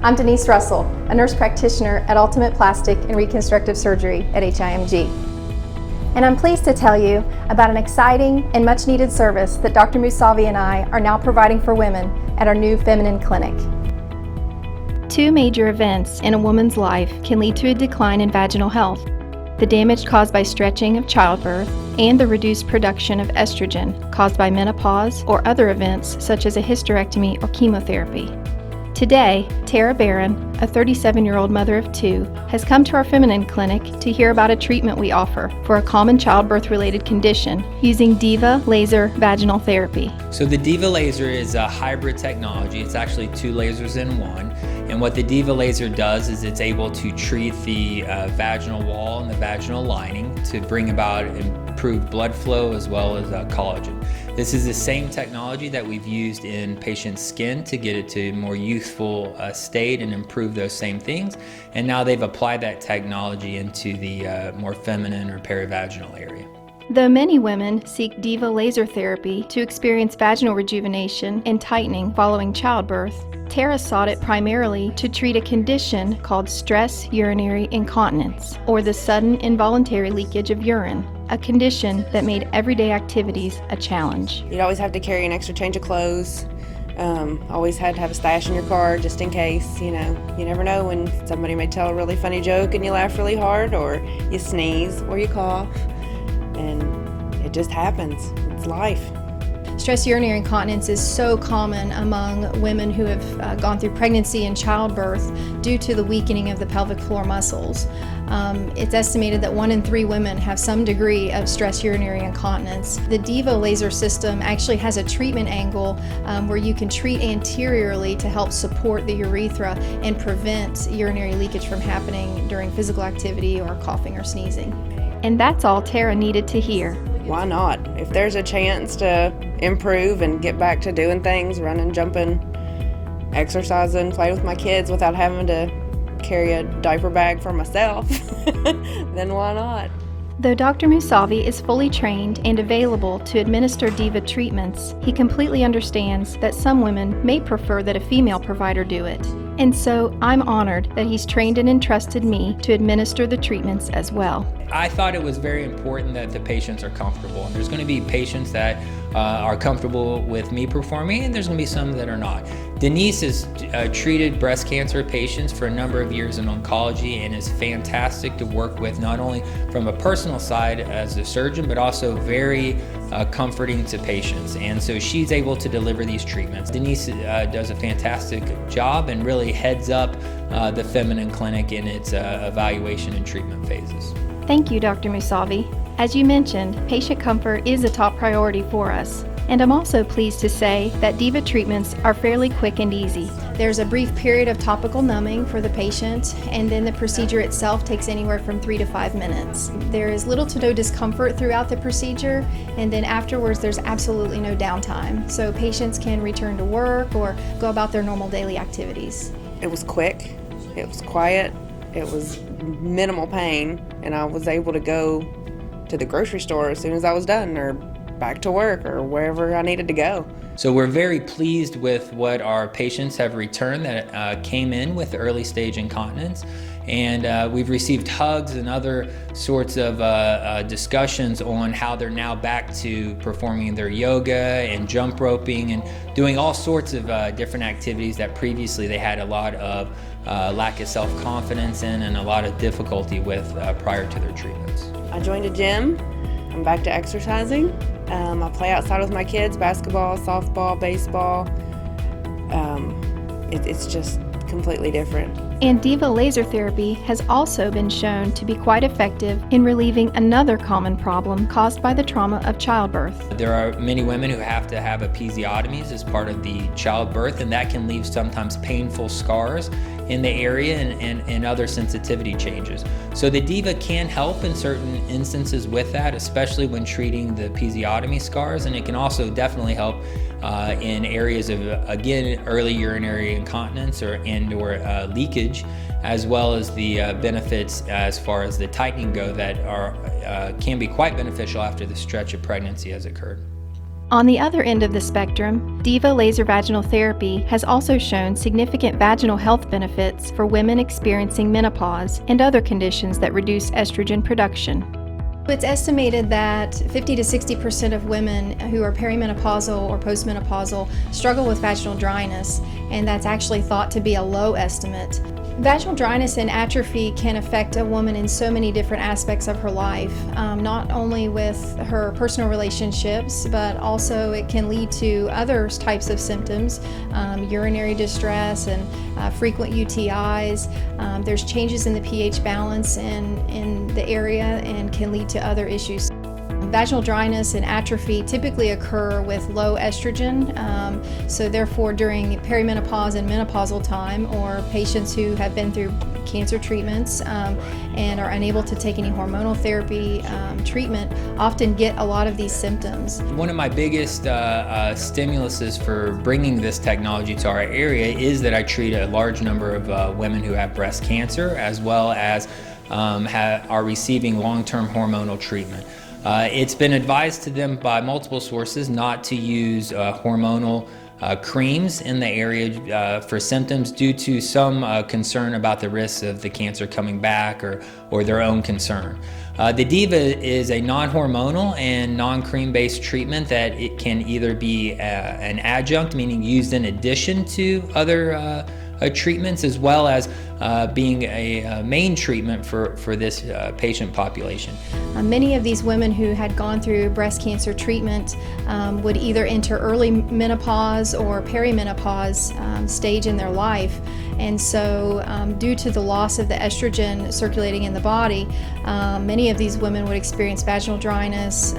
I'm Denise Russell, a nurse practitioner at Ultimate Plastic and Reconstructive Surgery at HIMG. And I'm pleased to tell you about an exciting and much needed service that Dr. Musavi and I are now providing for women at our new feminine clinic. Two major events in a woman's life can lead to a decline in vaginal health: the damage caused by stretching of childbirth and the reduced production of estrogen caused by menopause or other events such as a hysterectomy or chemotherapy. Today, Tara Barron, a 37-year-old mother of two, has come to our feminine clinic to hear about a treatment we offer for a common childbirth-related condition using DiVa Laser Vaginal Therapy. So the DiVa Laser is a hybrid technology. It's actually two lasers in one. And what the DiVa Laser does is it's able to treat the vaginal wall and the vaginal lining to bring about improved blood flow as well as collagen. This is the same technology that we've used in patients' skin to get it to a more youthful state and improve those same things. And now they've applied that technology into the more feminine or perivaginal area. Though many women seek DiVa laser therapy to experience vaginal rejuvenation and tightening following childbirth, Tara sought it primarily to treat a condition called stress urinary incontinence, or the sudden involuntary leakage of urine, a condition that made everyday activities a challenge. You'd always have to carry an extra change of clothes. Always had to have a stash in your car just in case, you never know when somebody may tell a really funny joke and you laugh really hard, or you sneeze or you cough, and it just happens. It's life. Stress urinary incontinence is so common among women who have gone through pregnancy and childbirth due to the weakening of the pelvic floor muscles. It's estimated that 1 in 3 women have some degree of stress urinary incontinence. The DiVa laser system actually has a treatment angle where you can treat anteriorly to help support the urethra and prevent urinary leakage from happening during physical activity or coughing or sneezing. And that's all Tara needed to hear. Why not? If there's a chance to improve and get back to doing things, running, jumping, exercising, play with my kids without having to carry a diaper bag for myself, then why not? Though Dr. Musavi is fully trained and available to administer DiVa treatments, he completely understands that some women may prefer that a female provider do it. And so I'm honored that he's trained and entrusted me to administer the treatments as well. I thought it was very important that the patients are comfortable, and there's going to be patients that are comfortable with me performing, and there's going to be some that are not. Denise has treated breast cancer patients for a number of years in oncology and is fantastic to work with, not only from a personal side as a surgeon, but also very comforting to patients. And so she's able to deliver these treatments. Denise does a fantastic job and really heads up the feminine clinic in its evaluation and treatment phases. Thank you, Dr. Musavi. As you mentioned, patient comfort is a top priority for us. And I'm also pleased to say that DiVa treatments are fairly quick and easy. There's a brief period of topical numbing for the patient, and then the procedure itself takes anywhere from 3 to 5 minutes. There is little to no discomfort throughout the procedure, and then afterwards there's absolutely no downtime. So patients can return to work or go about their normal daily activities. It was quick, it was quiet, it was minimal pain, and I was able to go to the grocery store as soon as I was done, or back to work, or wherever I needed to go. So we're very pleased with what our patients have returned that came in with early stage incontinence. And we've received hugs and other sorts of discussions on how they're now back to performing their yoga and jump roping and doing all sorts of different activities that previously they had a lot of lack of self-confidence in and a lot of difficulty with prior to their treatments. I joined a gym. I'm back to exercising. I play outside with my kids, basketball, softball, baseball. It's just completely different. And DiVa laser therapy has also been shown to be quite effective in relieving another common problem caused by the trauma of childbirth. There are many women who have to have episiotomies as part of the childbirth, and that can leave sometimes painful scars in the area and other sensitivity changes. So the DiVa can help in certain instances with that, especially when treating the episiotomy scars, and it can also definitely help in areas of, again, early urinary incontinence or leakage, as well as the benefits as far as the tightening go that are can be quite beneficial after the stretch of pregnancy has occurred. On the other end of the spectrum, DiVa Laser Vaginal Therapy has also shown significant vaginal health benefits for women experiencing menopause and other conditions that reduce estrogen production. It's estimated that 50 to 60% of women who are perimenopausal or postmenopausal struggle with vaginal dryness, and that's actually thought to be a low estimate. Vaginal dryness and atrophy can affect a woman in so many different aspects of her life, not only with her personal relationships, but also it can lead to other types of symptoms, urinary distress and frequent UTIs. There's changes in the pH balance in the area and can lead to other issues. Vaginal dryness and atrophy typically occur with low estrogen, so therefore during perimenopause and menopausal time, or patients who have been through cancer treatments and are unable to take any hormonal therapy treatment often get a lot of these symptoms. One of my biggest stimuluses for bringing this technology to our area is that I treat a large number of women who have breast cancer, as well as are receiving long-term hormonal treatment. It's been advised to them by multiple sources not to use hormonal creams in the area for symptoms due to some concern about the risks of the cancer coming back or their own concern. The DiVa is a non-hormonal and non-cream based treatment that it can either be an adjunct, meaning used in addition to other treatments, as well as being a main treatment for this patient population. Many of these women who had gone through breast cancer treatment would either enter early menopause or perimenopause stage in their life, and so due to the loss of the estrogen circulating in the body, many of these women would experience vaginal dryness,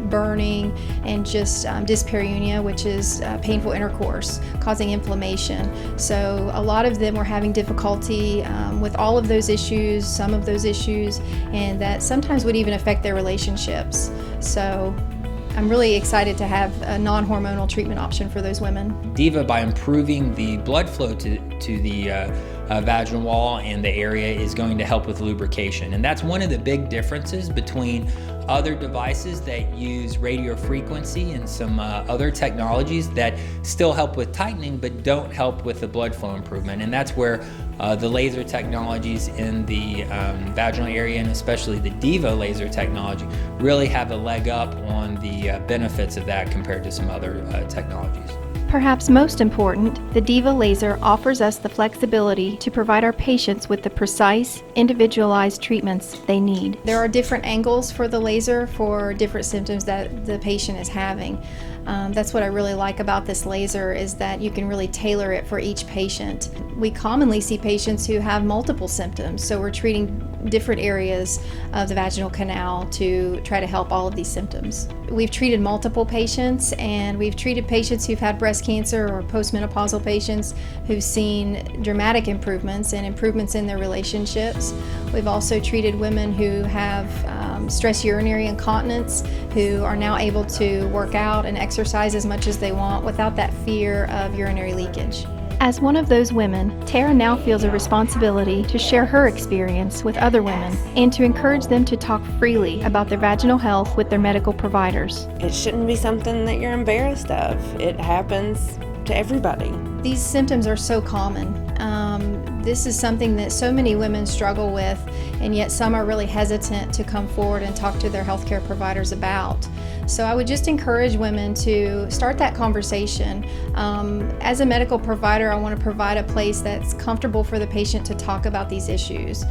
burning, and just dyspareunia, which is painful intercourse causing inflammation. So a lot of them were having difficulty with all of those issues, some of those issues, and that sometimes would even affect their relationships. So I'm really excited to have a non-hormonal treatment option for those women. DiVa, by improving the blood flow to the vaginal wall and the area, is going to help with lubrication. And that's one of the big differences between other devices that use radio frequency and some other technologies that still help with tightening but don't help with the blood flow improvement. And that's where the laser technologies in the vaginal area, and especially the DiVa laser technology, really have a leg up on the benefits of that compared to some other technologies. Perhaps most important, the DiVa laser offers us the flexibility to provide our patients with the precise, individualized treatments they need. There are different angles for the laser for different symptoms that the patient is having. That's what I really like about this laser, is that you can really tailor it for each patient. We commonly see patients who have multiple symptoms, so we're treating different areas of the vaginal canal to try to help all of these symptoms. We've treated multiple patients, and we've treated patients who've had breast cancer or postmenopausal patients who've seen dramatic improvements and improvements in their relationships. We've also treated women who have stress urinary incontinence, who are now able to work out and exercise as much as they want without that fear of urinary leakage. As one of those women, Tara now feels a responsibility to share her experience with other women and to encourage them to talk freely about their vaginal health with their medical providers. It shouldn't be something that you're embarrassed of. It happens to everybody. These symptoms are so common. This is something that so many women struggle with, and yet some are really hesitant to come forward and talk to their healthcare providers about. So I would just encourage women to start that conversation. As a medical provider, I want to provide a place that's comfortable for the patient to talk about these issues.